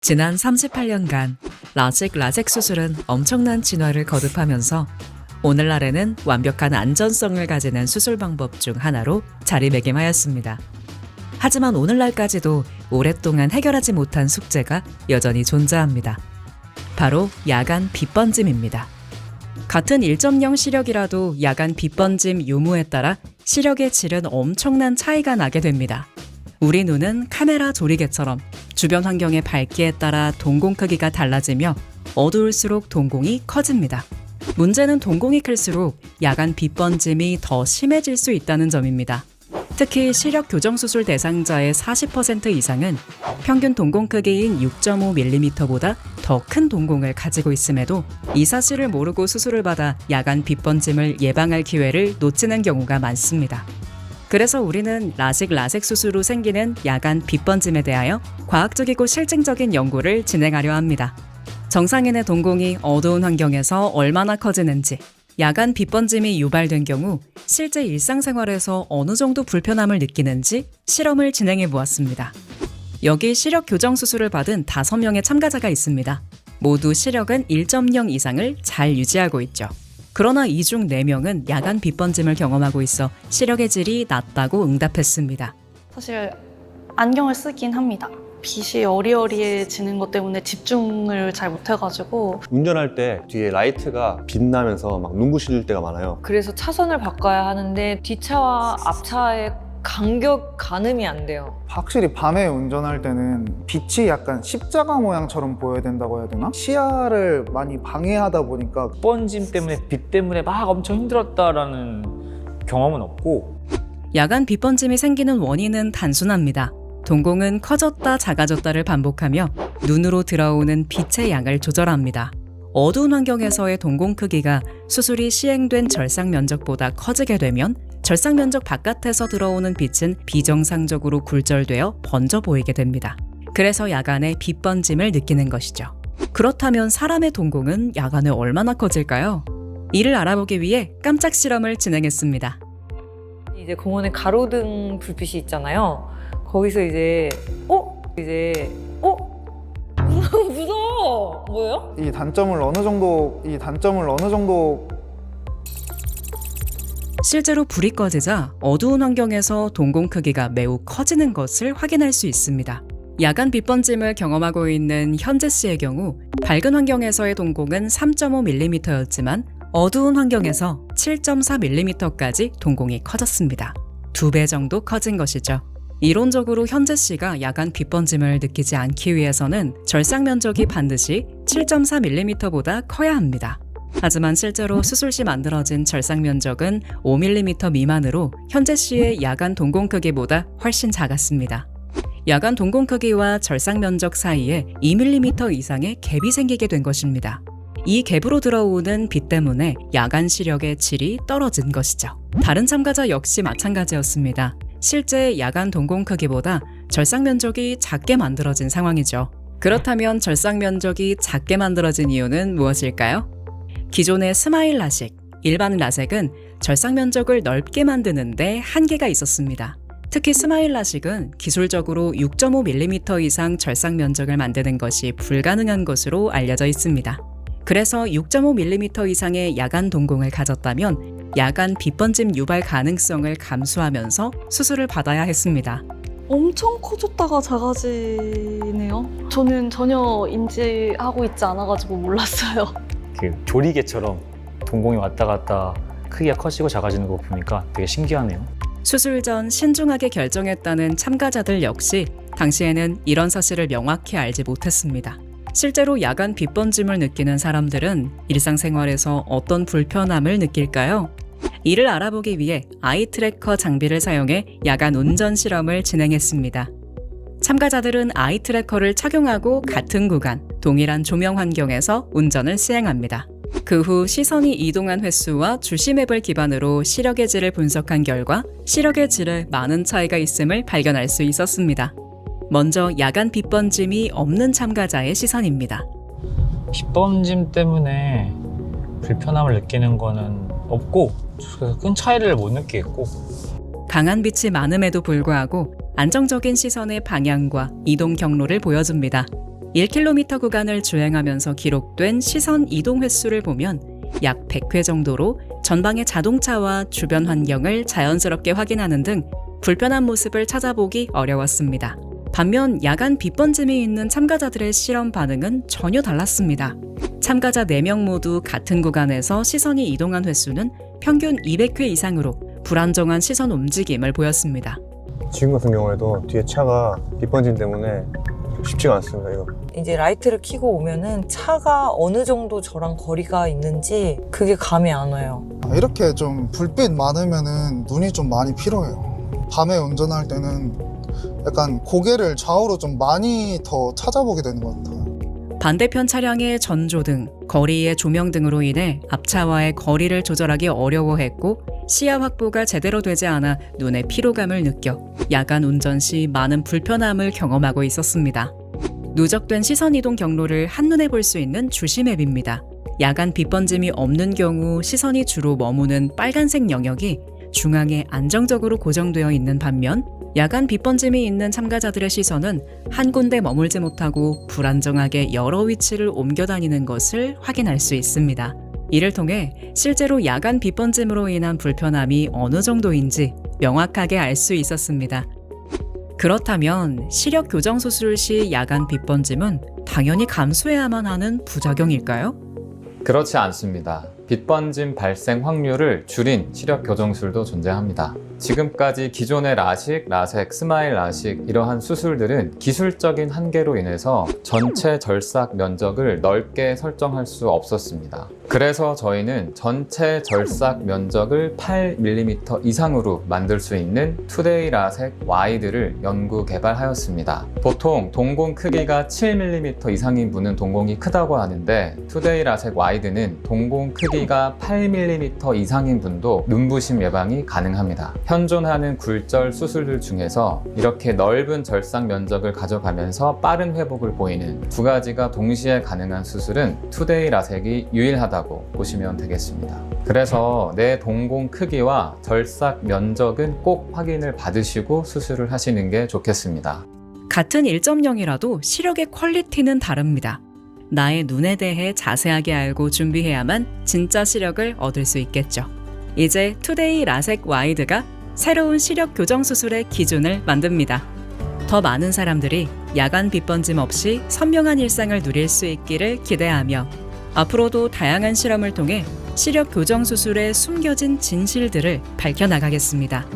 지난 38년간 라섹 수술은 엄청난 진화를 거듭하면서 오늘날에는 완벽한 안전성을 가지는 수술 방법 중 하나로 자리매김하였습니다. 하지만 오늘날까지도 오랫동안 해결하지 못한 숙제가 여전히 존재합니다. 바로 야간 빛번짐입니다. 같은 1.0 시력이라도 야간 빛번짐 유무에 따라 시력의 질은 엄청난 차이가 나게 됩니다. 우리 눈은 카메라 조리개처럼 주변 환경의 밝기에 따라 동공 크기가 달라지며 어두울수록 동공이 커집니다. 문제는 동공이 클수록 야간 빛번짐이 더 심해질 수 있다는 점입니다. 특히 시력 교정 수술 대상자의 40% 이상은 평균 동공 크기인 6.5mm보다 더 큰 동공을 가지고 있음에도 이 사실을 모르고 수술을 받아 야간 빛번짐을 예방할 기회를 놓치는 경우가 많습니다. 그래서 우리는 라섹 수술 후 생기는 야간 빛번짐에 대하여 과학적이고 실증적인 연구를 진행하려 합니다. 정상인의 동공이 어두운 환경에서 얼마나 커지는지, 야간 빛번짐이 유발된 경우 실제 일상생활에서 어느 정도 불편함을 느끼는지 실험을 진행해 보았습니다. 여기 시력 교정 수술을 받은 5명의 참가자가 있습니다. 모두 시력은 1.0 이상을 잘 유지하고 있죠. 그러나 이 중 4명은 야간 빛번짐을 경험하고 있어 시력의 질이 낮다고 응답했습니다. 사실 안경을 쓰긴 합니다. 빛이 어리어리해지는 것 때문에 집중을 잘 못해가지고 운전할 때 뒤에 라이트가 빛나면서 막 눈부실 때가 많아요. 그래서 차선을 바꿔야 하는데 뒷차와 앞차의 간격 가늠이 안 돼요. 확실히 밤에 운전할 때는 빛이 약간 십자가 모양처럼 보여야 된다고 해야 되나? 시야를 많이 방해하다 보니까 번짐 때문에 빛 때문에 막 엄청 힘들었다라는 경험은 없고, 야간 빛번짐이 생기는 원인은 단순합니다. 동공은 커졌다 작아졌다를 반복하며 눈으로 들어오는 빛의 양을 조절합니다. 어두운 환경에서의 동공 크기가 수술이 시행된 절상 면적보다 커지게 되면 절상 면적 바깥에서 들어오는 빛은 비정상적으로 굴절되어 번져 보이게 됩니다. 그래서 야간에 빛번짐을 느끼는 것이죠. 그렇다면 사람의 동공은 야간에 얼마나 커질까요? 이를 알아보기 위해 깜짝 실험을 진행했습니다. 이제 공원에 가로등 불빛이 있잖아요. 거기서 무서워. 뭐예요? 이 단점을 어느 정도 실제로 불이 꺼지자 어두운 환경에서 동공 크기가 매우 커지는 것을 확인할 수 있습니다. 야간 빛번짐을 경험하고 있는 현재 씨의 경우 밝은 환경에서의 동공은 3.5mm였지만 어두운 환경에서 7.4mm까지 동공이 커졌습니다. 2배 정도 커진 것이죠. 이론적으로 현재 씨가 야간 빛번짐을 느끼지 않기 위해서는 절상 면적이 반드시 7.4mm보다 커야 합니다. 하지만 실제로 수술 시 만들어진 절상 면적은 5mm 미만으로 현재 씨의 야간 동공 크기보다 훨씬 작았습니다. 야간 동공 크기와 절상 면적 사이에 2mm 이상의 갭이 생기게 된 것입니다. 이 갭으로 들어오는 빛 때문에 야간 시력의 질이 떨어진 것이죠. 다른 참가자 역시 마찬가지였습니다. 실제 야간 동공 크기보다 절상 면적이 작게 만들어진 상황이죠. 그렇다면 절상 면적이 작게 만들어진 이유는 무엇일까요? 기존의 스마일 라식, 일반 라섹은 절상 면적을 넓게 만드는데 한계가 있었습니다. 특히 스마일 라식은 기술적으로 6.5mm 이상 절상 면적을 만드는 것이 불가능한 것으로 알려져 있습니다. 그래서 6.5mm 이상의 야간 동공을 가졌다면 야간 빛번짐 유발 가능성을 감수하면서 수술을 받아야 했습니다. 엄청 커졌다가 작아지네요. 저는 전혀 인지하고 있지 않아가지고 몰랐어요. 그 조리개처럼 동공이 왔다 갔다 크기가 커지고 작아지는 거 보니까 되게 신기하네요. 수술 전 신중하게 결정했다는 참가자들 역시 당시에는 이런 사실을 명확히 알지 못했습니다. 실제로 야간 빛번짐을 느끼는 사람들은 일상생활에서 어떤 불편함을 느낄까요? 이를 알아보기 위해 아이 트래커 장비를 사용해 야간 운전 실험을 진행했습니다. 참가자들은 아이 트래커를 착용하고 같은 구간, 동일한 조명 환경에서 운전을 시행합니다. 그 후 시선이 이동한 횟수와 주시 맵을 기반으로 시력의 질을 분석한 결과 시력의 질에 많은 차이가 있음을 발견할 수 있었습니다. 먼저 야간 빛번짐이 없는 참가자의 시선입니다. 빛번짐 때문에 불편함을 느끼는 거는 없고, 그래서 큰 차이를 못 느끼겠고, 강한 빛이 많음에도 불구하고 안정적인 시선의 방향과 이동 경로를 보여줍니다. 1km 구간을 주행하면서 기록된 시선 이동 횟수를 보면 약 100회 정도로 전방의 자동차와 주변 환경을 자연스럽게 확인하는 등 불편한 모습을 찾아보기 어려웠습니다. 반면 야간 빛번짐이 있는 참가자들의 실험 반응은 전혀 달랐습니다. 참가자 4명 모두 같은 구간에서 시선이 이동한 횟수는 평균 200회 이상으로 불안정한 시선 움직임을 보였습니다. 지금 같은 경우에도 뒤에 차가 빛번짐 때문에 쉽지가 않습니다. 이거. 이제 라이트를 켜고 오면은 차가 어느 정도 저랑 거리가 있는지 그게 감이 안 와요. 이렇게 좀 불빛 많으면은 눈이 좀 많이 피로해요. 밤에 운전할 때는 약간 고개를 좌우로 좀 많이 더 찾아보게 되는 것 같아요. 반대편 차량의 전조등, 거리의 조명 등으로 인해 앞차와의 거리를 조절하기 어려워했고 시야 확보가 제대로 되지 않아 눈의 피로감을 느껴 야간 운전 시 많은 불편함을 경험하고 있었습니다. 누적된 시선 이동 경로를 한눈에 볼 수 있는 주시맵입니다. 야간 빛번짐이 없는 경우 시선이 주로 머무는 빨간색 영역이 중앙에 안정적으로 고정되어 있는 반면 야간 빛번짐이 있는 참가자들의 시선은 한 군데 머물지 못하고 불안정하게 여러 위치를 옮겨 다니는 것을 확인할 수 있습니다. 이를 통해 실제로 야간 빛번짐으로 인한 불편함이 어느 정도인지 명확하게 알 수 있었습니다. 그렇다면 시력 교정 수술 시 야간 빛번짐은 당연히 감수해야만 하는 부작용일까요? 그렇지 않습니다. 빛번짐 발생 확률을 줄인 시력 교정술도 존재합니다. 지금까지 기존의 라식, 라섹, 스마일 라식 이러한 수술들은 기술적인 한계로 인해서 전체 절삭 면적을 넓게 설정할 수 없었습니다. 그래서 저희는 전체 절삭 면적을 8mm 이상으로 만들 수 있는 투데이 라섹 와이드를 연구 개발하였습니다. 보통 동공 크기가 7mm 이상인 분은 동공이 크다고 하는데 투데이 라섹 와이드는 동공 크기가 8mm 이상인 분도 눈부심 예방이 가능합니다. 현존하는 굴절 수술들 중에서 이렇게 넓은 절삭 면적을 가져가면서 빠른 회복을 보이는 두 가지가 동시에 가능한 수술은 투데이 라섹이 유일하다고 보시면 되겠습니다. 그래서 내 동공 크기와 절삭 면적은 꼭 확인을 받으시고 수술을 하시는 게 좋겠습니다. 같은 1.0이라도 시력의 퀄리티는 다릅니다. 나의 눈에 대해 자세하게 알고 준비해야만 진짜 시력을 얻을 수 있겠죠. 이제 투데이 라섹 와이드가 새로운 시력 교정 수술의 기준을 만듭니다. 더 많은 사람들이 야간 빛번짐 없이 선명한 일상을 누릴 수 있기를 기대하며 앞으로도 다양한 실험을 통해 시력 교정 수술의 숨겨진 진실들을 밝혀나가겠습니다.